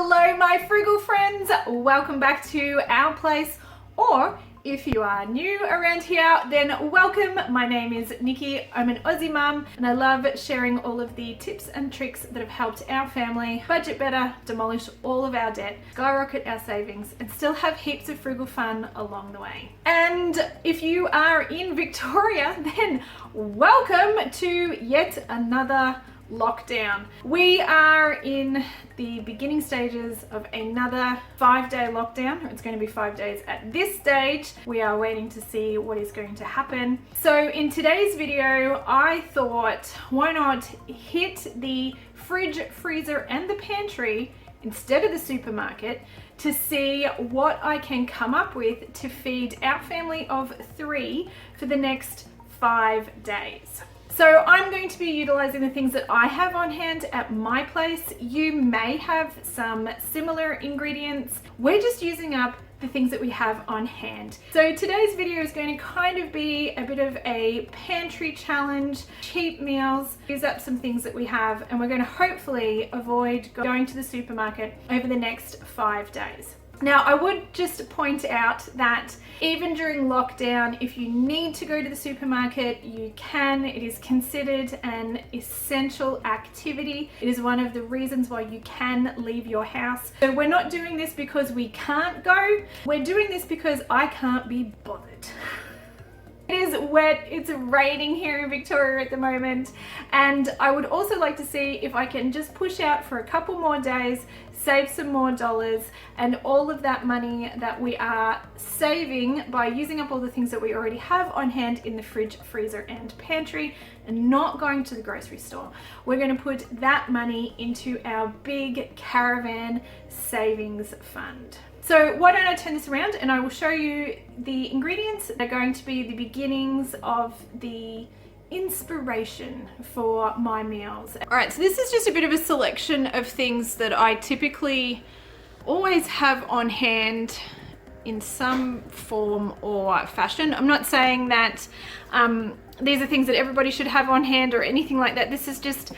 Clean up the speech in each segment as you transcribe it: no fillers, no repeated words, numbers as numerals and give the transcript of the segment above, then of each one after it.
Hello my frugal friends, welcome back to our place, or if you are new around here, then welcome. My name is Nikki, I'm an Aussie mum and I love sharing all of the tips and tricks that have helped our family budget better, demolish all of our debt, skyrocket our savings and still have heaps of frugal fun along the way. And if you are in Victoria, then welcome to yet another lockdown. We are in the beginning stages of another 5-day lockdown. It's going to be 5 days at this stage. We are waiting to see what is going to happen. So in today's video, I thought, why not hit the fridge, freezer and the pantry instead of the supermarket to see what I can come up with to feed our family of 3 for the next 5 days. So I'm going to be utilizing the things that I have on hand at my place. You may have some similar ingredients. We're just using up the things that we have on hand. So today's video is going to kind of be a bit of a pantry challenge, cheap meals, use up some things that we have, and we're going to hopefully avoid going to the supermarket over the next 5 days. Now, I would just point out that even during lockdown, if you need to go to the supermarket, you can. It is considered an essential activity. It is one of the reasons why you can leave your house. So we're not doing this because we can't go. We're doing this because I can't be bothered. It is wet, it's raining here in Victoria at the moment, and I would also like to see if I can just push out for a couple more days, save some more dollars, and all of that money that we are saving by using up all the things that we already have on hand in the fridge, freezer and pantry and not going to the grocery store. We're going to put that money into our big caravan savings fund. So why don't I turn this around and I will show you the ingredients that are going to be the beginnings of the inspiration for my meals. All right, so this is just a bit of a selection of things that I typically always have on hand in some form or fashion. I'm not saying that these are things that everybody should have on hand or anything like that. This is just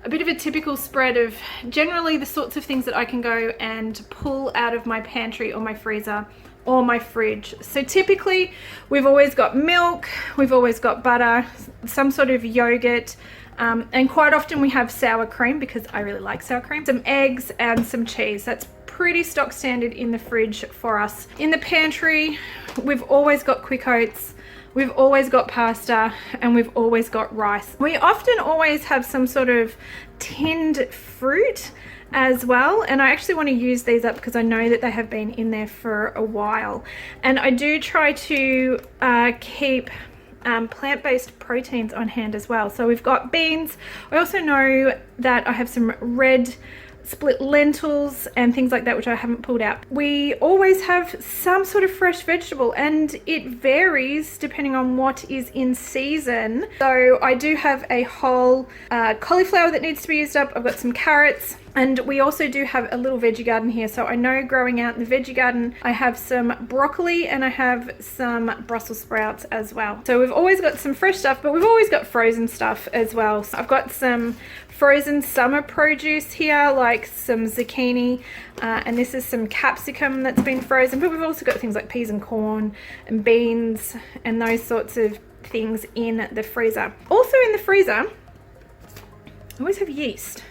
a bit of a typical spread of generally the sorts of things that I can go and pull out of my pantry or my freezer or my fridge. So typically we've always got milk, we've always got butter, some sort of yogurt, and quite often we have sour cream because I really like sour cream, some eggs and some cheese. That's pretty stock standard in the fridge for us. In the pantry, we've always got quick oats, we've always got pasta, and we've always got rice. We often always have some sort of tinned fruit as well, and I actually want to use these up because I know that they have been in there for a while. And I do try to keep plant-based proteins on hand as well. So we've got beans. I also know that I have some red split lentils and things like that, which I haven't pulled out. We always have some sort of fresh vegetable and it varies depending on what is in season. So I do have a whole cauliflower that needs to be used up. I've got some carrots, and we also do have a little veggie garden here. So I know growing out in the veggie garden, I have some broccoli and I have some Brussels sprouts as well. So we've always got some fresh stuff, but we've always got frozen stuff as well. So I've got some frozen summer produce here, like some zucchini, and this is some capsicum that's been frozen, but we've also got things like peas and corn and beans and those sorts of things in the freezer. Also in the freezer, I always have yeast.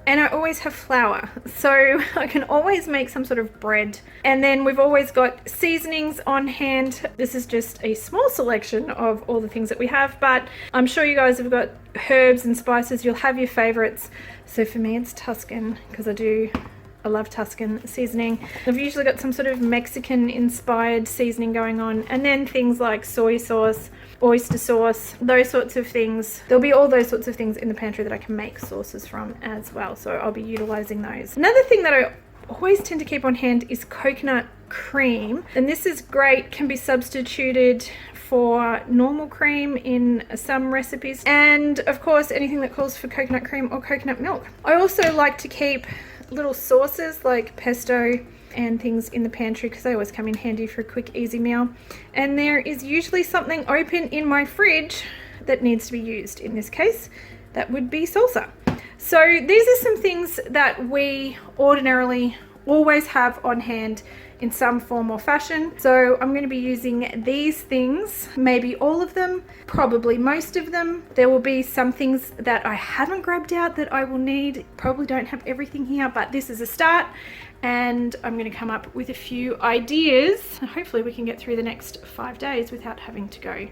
And I always have flour, so I can always make some sort of bread. And then we've always got seasonings on hand. This is just a small selection of all the things that we have, but I'm sure you guys have got herbs and spices. You'll have your favorites. So for me, it's Tuscan because I love Tuscan seasoning. I've usually got some sort of Mexican inspired seasoning going on, and then things like soy sauce, oyster sauce, those sorts of things. There'll be all those sorts of things in the pantry that I can make sauces from as well, so I'll be utilizing those. Another thing that I always tend to keep on hand is coconut cream, and this is great, can be substituted for normal cream in some recipes, and of course anything that calls for coconut cream or coconut milk. I also like to keep little sauces like pesto and things in the pantry because they always come in handy for a quick easy meal, and there is usually something open in my fridge that needs to be used. In this case, that would be salsa. So these are some things that we ordinarily always have on hand in some form or fashion. So I'm going to be using these things, maybe all of them, probably most of them. There will be some things that I haven't grabbed out that I will need. Probably don't have everything here, but this is a start, and I'm going to come up with a few ideas. Hopefully we can get through the next 5 days without having to go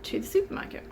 to the supermarket.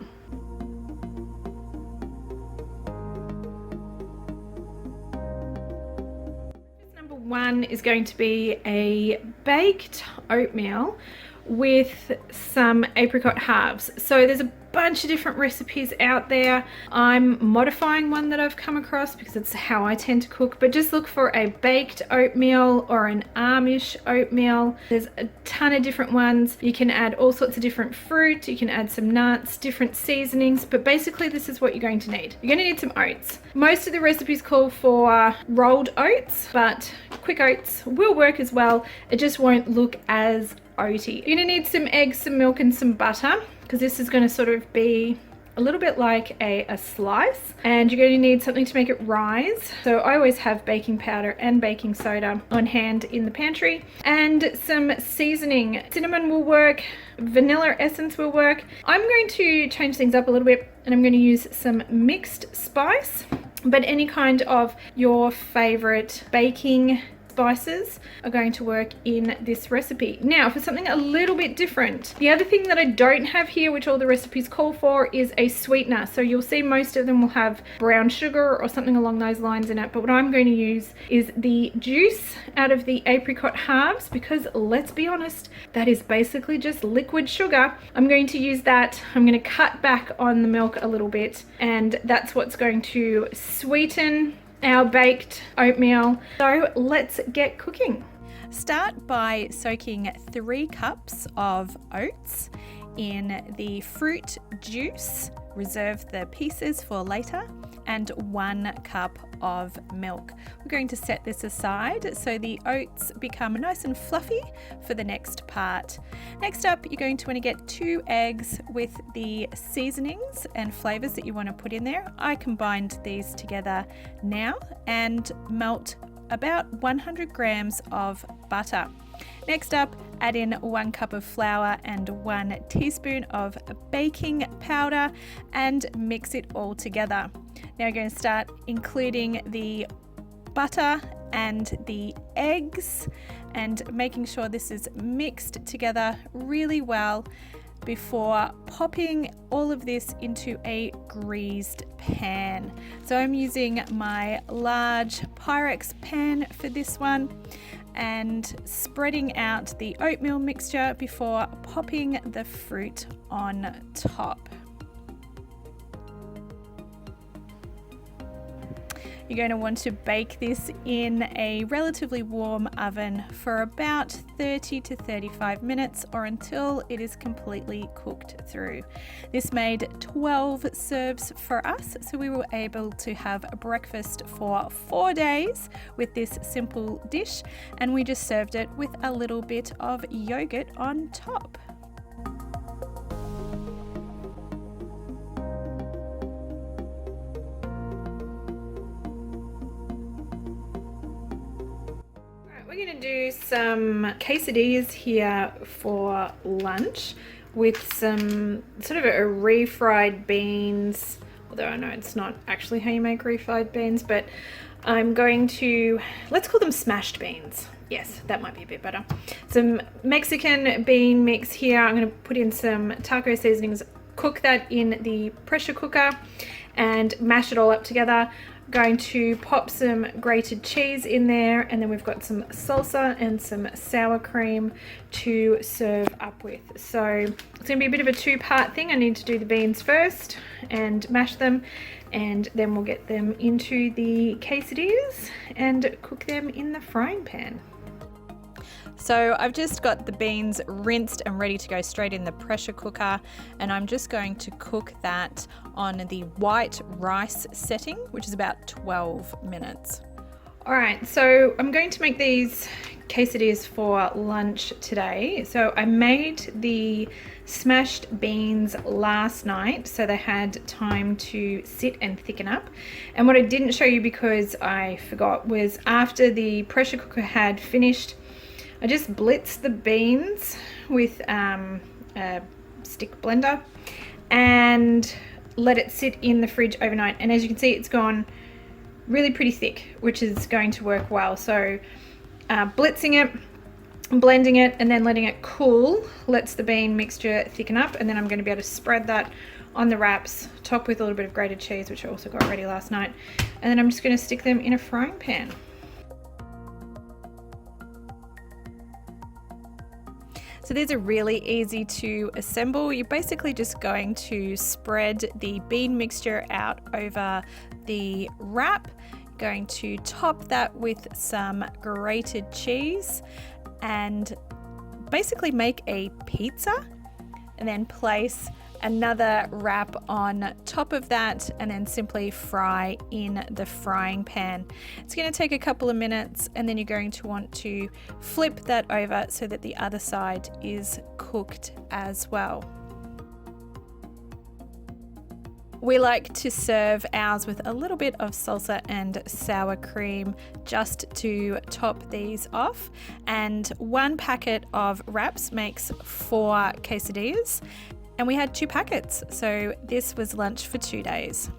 One is going to be a baked oatmeal with some apricot halves. So there's a bunch of different recipes out there. I'm modifying one that I've come across because it's how I tend to cook, but just look for a baked oatmeal or an Amish oatmeal. There's a ton of different ones. You can add all sorts of different fruit, you can add some nuts, different seasonings, but basically this is what you're going to need. You're going to need some oats. Most of the recipes call for rolled oats, but quick oats will work as well. It just won't look as oaty. You're going to need some eggs, some milk and some butter, because this is going to sort of be a little bit like a slice, and you're going to need something to make it rise. So I always have baking powder and baking soda on hand in the pantry, and some seasoning. Cinnamon will work, vanilla essence will work. I'm going to change things up a little bit, and I'm going to use some mixed spice, but any kind of your favorite baking spices are going to work in this recipe. Now for something a little bit different, the other thing that I don't have here, which all the recipes call for, is a sweetener. So you'll see most of them will have brown sugar or something along those lines in it, but what I'm going to use is the juice out of the apricot halves, because let's be honest, that is basically just liquid sugar. I'm going to use that. I'm going to cut back on the milk a little bit, and that's what's going to sweeten our baked oatmeal. So let's get cooking. Start by soaking 3 cups of oats in the fruit juice. Reserve the pieces for later, and 1 cup of milk. We're going to set this aside so the oats become nice and fluffy for the next part. Next up, you're going to want to get 2 eggs with the seasonings and flavors that you want to put in there. I combined these together now and melt about 100 grams of butter. Next up, add in 1 cup of flour and 1 teaspoon of baking powder and mix it all together. Now we're going to start including the butter and the eggs and making sure this is mixed together really well before popping all of this into a greased pan. So I'm using my large Pyrex pan for this one, and spreading out the oatmeal mixture before popping the fruit on top. You're going to want to bake this in a relatively warm oven for about 30 to 35 minutes or until it is completely cooked through. This made 12 serves for us, so we were able to have a breakfast for 4 days with this simple dish, and we just served it with a little bit of yogurt on top. We're going to do some quesadillas here for lunch with some sort of a refried beans, although I know it's not actually how you make refried beans, but I'm going to, let's call them smashed beans. Yes, that might be a bit better. Some Mexican bean mix here. I'm going to put in some taco seasonings, cook that in the pressure cooker and mash it all up together. Going to pop some grated cheese in there, and then we've got some salsa and some sour cream to serve up with. So it's going to be a bit of a 2-part thing. I need to do the beans first and mash them, and then we'll get them into the quesadillas and cook them in the frying pan. So I've just got the beans rinsed and ready to go straight in the pressure cooker, and I'm just going to cook that on the white rice setting, which is about 12 minutes. All right, so I'm going to make these quesadillas for lunch today. So I made the smashed beans last night so they had time to sit and thicken up. And what I didn't show you because I forgot was after the pressure cooker had finished, I just blitzed the beans with a stick blender and let it sit in the fridge overnight. And as you can see, it's gone really pretty thick, which is going to work well. So blitzing it, blending it, and then letting it cool lets the bean mixture thicken up. And then I'm going to be able to spread that on the wraps, top with a little bit of grated cheese, which I also got ready last night. And then I'm just going to stick them in a frying pan. So these are really easy to assemble. You're basically just going to spread the bean mixture out over the wrap, going to top that with some grated cheese and basically make a pizza, and then place another wrap on top of that and then simply fry in the frying pan. It's going to take a couple of minutes, and then you're going to want to flip that over so that the other side is cooked as well. We like to serve ours with a little bit of salsa and sour cream just to top these off. And 1 packet of wraps makes 4 quesadillas. And we had 2 packets, so this was lunch for 2 days.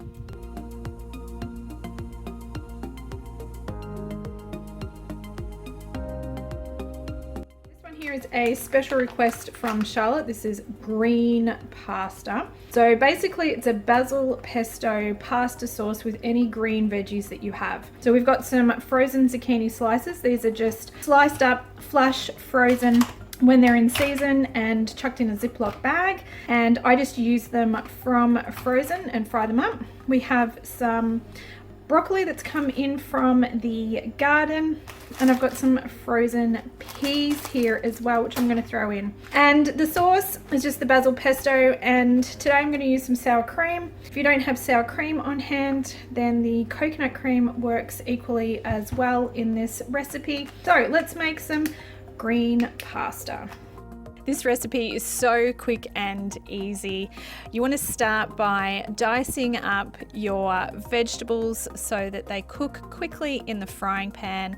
Here is a special request from Charlotte. This is green pasta. So basically it's a basil pesto pasta sauce with any green veggies that you have. So we've got some frozen zucchini slices. These are just sliced up, flash frozen when they're in season and chucked in a Ziploc bag. And I just use them from frozen and fry them up. We have some broccoli that's come in from the garden, and I've got some frozen peas here as well, which I'm going to throw in. And the sauce is just the basil pesto, and today I'm going to use some sour cream. If you don't have sour cream on hand, then the coconut cream works equally as well in this recipe. So let's make some green pasta. This recipe is so quick and easy. You want to start by dicing up your vegetables so that they cook quickly in the frying pan.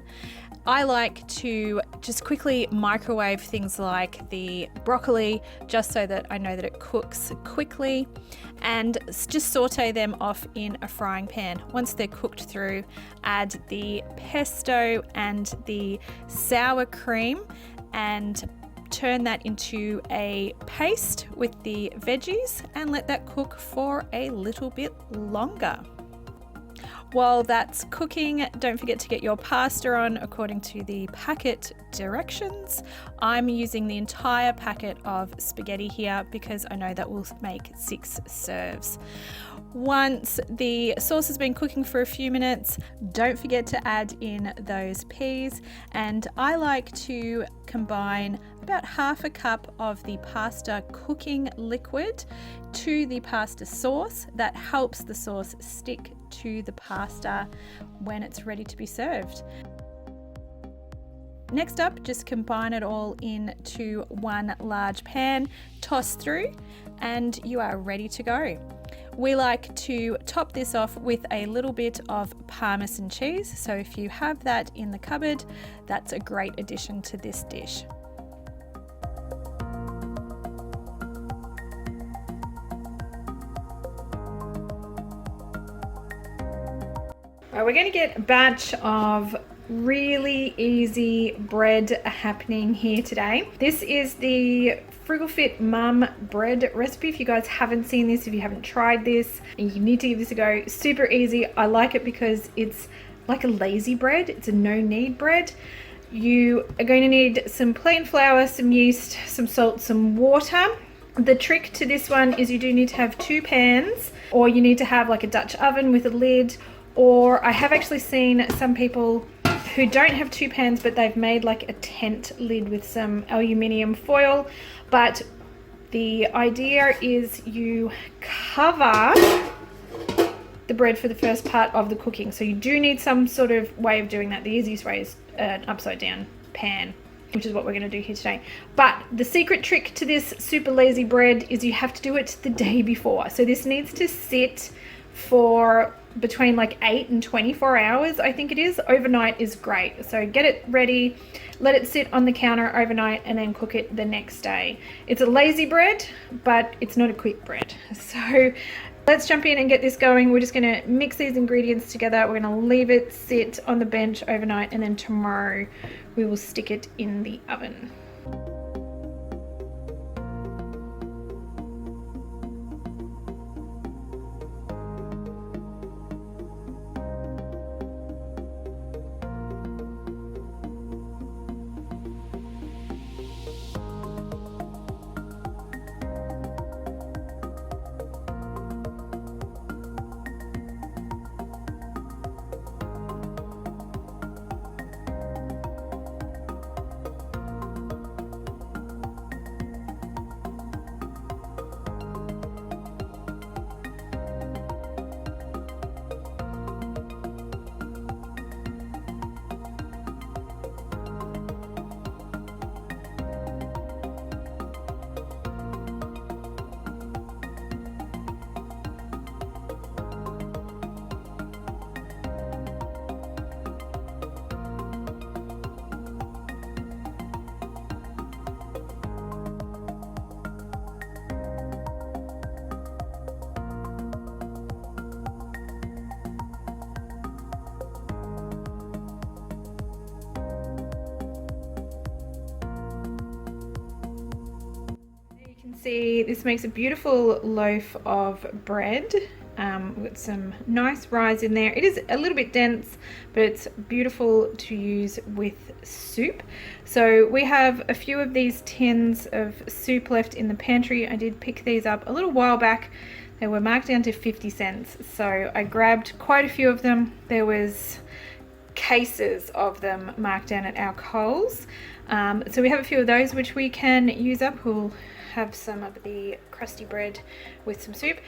I like to just quickly microwave things like the broccoli just so that I know that it cooks quickly, and just saute them off in a frying pan. Once they're cooked through, add the pesto and the sour cream and turn that into a paste with the veggies and let that cook for a little bit longer. While that's cooking, don't forget to get your pasta on according to the packet directions. I'm using the entire packet of spaghetti here because I know that will make 6 serves. Once the sauce has been cooking for a few minutes, don't forget to add in those peas, and I like to combine about half a cup of the pasta cooking liquid to the pasta sauce. That helps the sauce stick to the pasta when it's ready to be served. Next up, just combine it all into one large pan, toss through, and you are ready to go. We like to top this off with a little bit of Parmesan cheese, so if you have that in the cupboard, that's a great addition to this dish. We're going to get a batch of really easy bread happening here today. This is the Frugal Fit Mum bread recipe. If you guys haven't seen this, if you haven't tried this, you need to give this a go. Super easy. I like it because it's like a lazy bread. It's a no-knead bread. You are going to need some plain flour, some yeast, some salt, some water. The trick to this one is you do need to have 2 pans, or you need to have like a Dutch oven with a lid, or I have actually seen some people who don't have 2 pans but they've made like a tent lid with some aluminium foil. But the idea is you cover the bread for the first part of the cooking, so you do need some sort of way of doing that. The easiest way is upside down pan, which is what we're going to do here today. But the secret trick to this super lazy bread is you have to do it the day before. So this needs to sit for between like 8 and 24 hours, I think it is. Overnight is great. So get it ready, let it sit on the counter overnight, and then cook it the next day. It's a lazy bread, but it's not a quick bread. So let's jump in and get this going. We're just going to mix these ingredients together. We're going to leave it sit on the bench overnight, and then tomorrow we will stick it in the oven. See, this makes a beautiful loaf of bread. We've got some nice rise in there. It is a little bit dense, but it's beautiful to use with soup. So we have a few of these tins of soup left in the pantry. I did pick these up a little while back. They were marked down to 50 cents. So I grabbed quite a few of them. There was cases of them marked down at our Coles. So we have a few of those which we can use up. We'll have some of the crusty bread with some soup,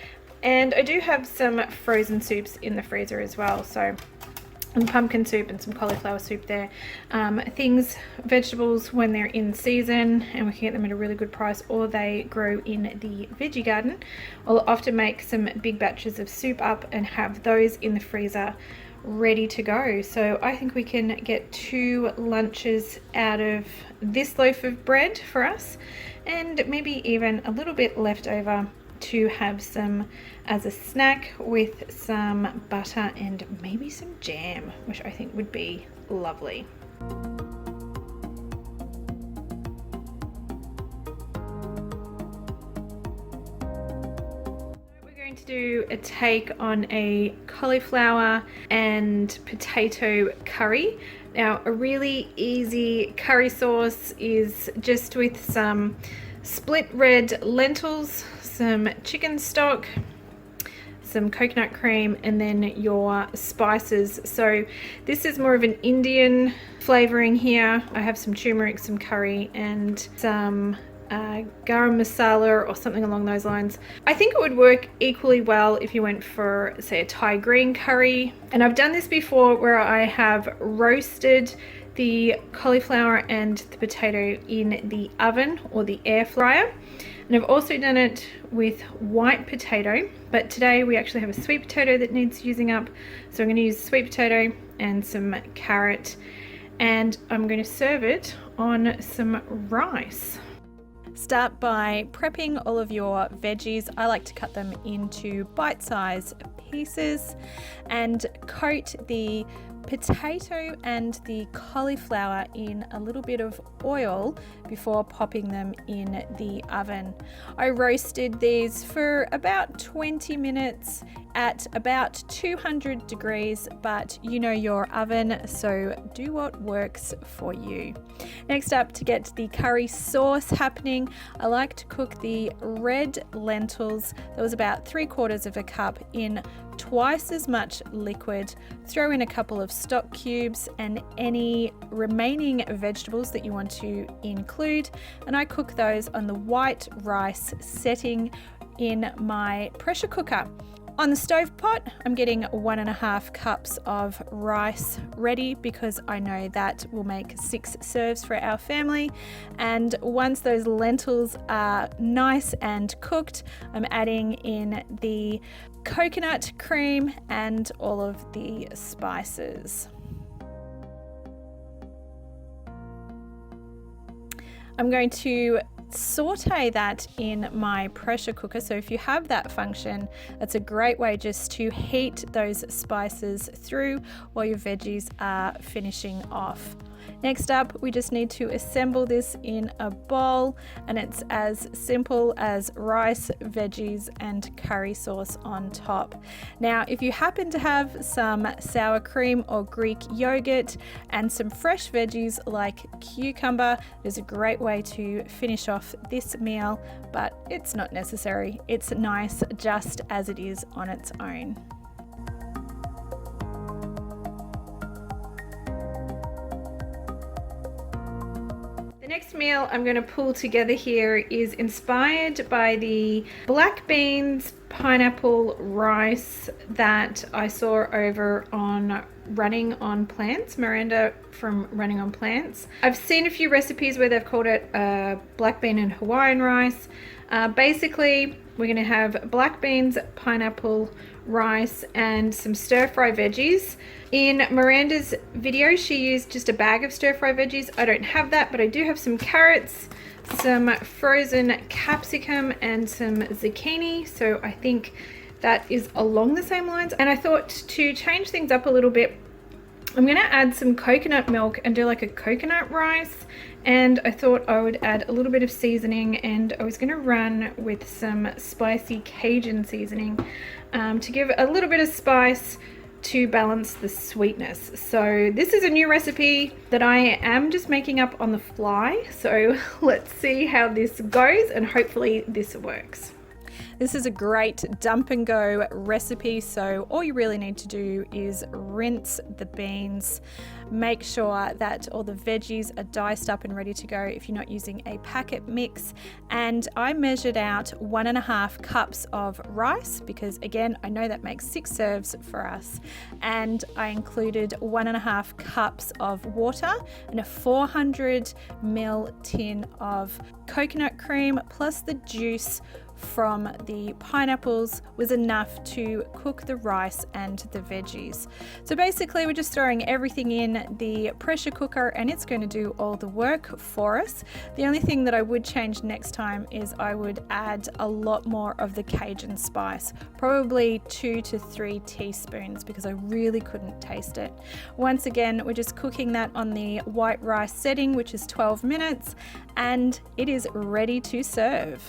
and I do have some frozen soups in the freezer as well. So some pumpkin soup and some cauliflower soup there. Vegetables when they're in season and we can get them at a really good price, or they grow in the veggie garden, I'll often make some big batches of soup up and have those in the freezer ready to go. So I think we can get 2 lunches out of this loaf of bread for us, and maybe even a little bit left over to have some as a snack with some butter and maybe some jam, which I think would be lovely. To do a take on a cauliflower and potato curry. Now, a really easy curry sauce is just with some split red lentils, some chicken stock, some coconut cream, and then your spices. So this is more of an Indian flavoring here. I have some turmeric, some curry, and some garam masala or something along those lines. I think it would work equally well if you went for, say, a Thai green curry. And I've done this before where I have roasted the cauliflower and the potato in the oven or the air fryer. And I've also done it with white potato, but today we actually have a sweet potato that needs using up. So I'm going to use sweet potato and some carrot, and I'm going to serve it on some rice. Start by prepping all of your veggies. I like to cut them into bite-sized pieces and coat the potato and the cauliflower in a little bit of oil before popping them in the oven. I roasted these for about 20 minutes at about 200 degrees, but you know your oven, so do what works for you. Next up, to get the curry sauce happening, I like to cook the red lentils. That was about 3/4 of a cup in twice as much liquid. Throw in a couple of stock cubes and any remaining vegetables that you want to include, and I cook those on the white rice setting in my pressure cooker. On the stove pot, I'm getting 1.5 cups of rice ready because I know that will make 6 serves for our family. And once those lentils are nice and cooked, I'm adding in the coconut cream and all of the spices. I'm going to saute that in my pressure cooker. So if you have that function, that's a great way just to heat those spices through while your veggies are finishing off. Next up, we just need to assemble this in a bowl, and it's as simple as rice, veggies, and curry sauce on top. Now, if you happen to have some sour cream or Greek yogurt and some fresh veggies like cucumber, there's a great way to finish off this meal, but it's not necessary. It's nice just as it is on its own. The next meal I'm going to pull together here is inspired by the black beans, pineapple, rice that I saw over on Running on Plants, Miranda from Running on Plants. I've seen a few recipes where they've called it black bean and Hawaiian rice. Basically, we're going to have black beans, pineapple, rice, and some stir-fry veggies. In Miranda's video, she used just a bag of stir-fry veggies. I don't have that, but I do have some carrots, some frozen capsicum, and some zucchini. So I think that is along the same lines. And I thought to change things up a little bit, I'm going to add some coconut milk and do like a coconut rice. And I thought I would add a little bit of seasoning, and I was going to run with some spicy Cajun seasoning to give a little bit of spice to balance the sweetness. So this is a new recipe that I am just making up on the fly. So let's see how this goes, and hopefully this works. This is a great dump and go recipe, so all you really need to do is rinse the beans, make sure that all the veggies are diced up and ready to go if you're not using a packet mix. And I measured out 1.5 cups of rice because, again, I know that makes 6 serves for us, and I included 1.5 cups of water and a 400 ml tin of coconut cream, plus the juice from the pineapples was enough to cook the rice and the veggies. So basically we're just throwing everything in the pressure cooker, and it's going to do all the work for us. The only thing that I would change next time is I would add a lot more of the Cajun spice, probably 2 to 3 teaspoons, because I really couldn't taste it. Once again, we're just cooking that on the white rice setting, which is 12 minutes, and it is ready to serve.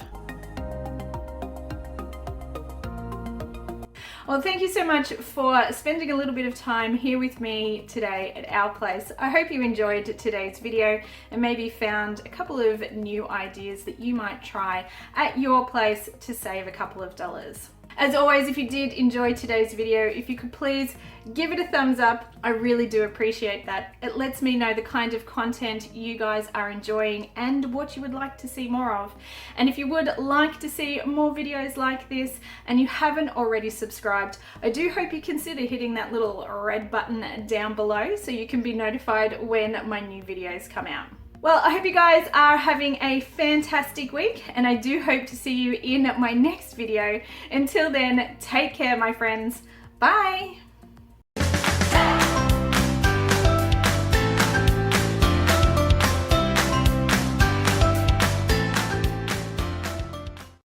Well, thank you so much for spending a little bit of time here with me today at our place. I hope you enjoyed today's video and maybe found a couple of new ideas that you might try at your place to save a couple of dollars. As always, if you did enjoy today's video, if you could please give it a thumbs up, I really do appreciate that. It lets me know the kind of content you guys are enjoying and what you would like to see more of. And if you would like to see more videos like this and you haven't already subscribed, I do hope you consider hitting that little red button down below so you can be notified when my new videos come out. Well, I hope you guys are having a fantastic week, and I do hope to see you in my next video. Until then, take care, my friends. Bye.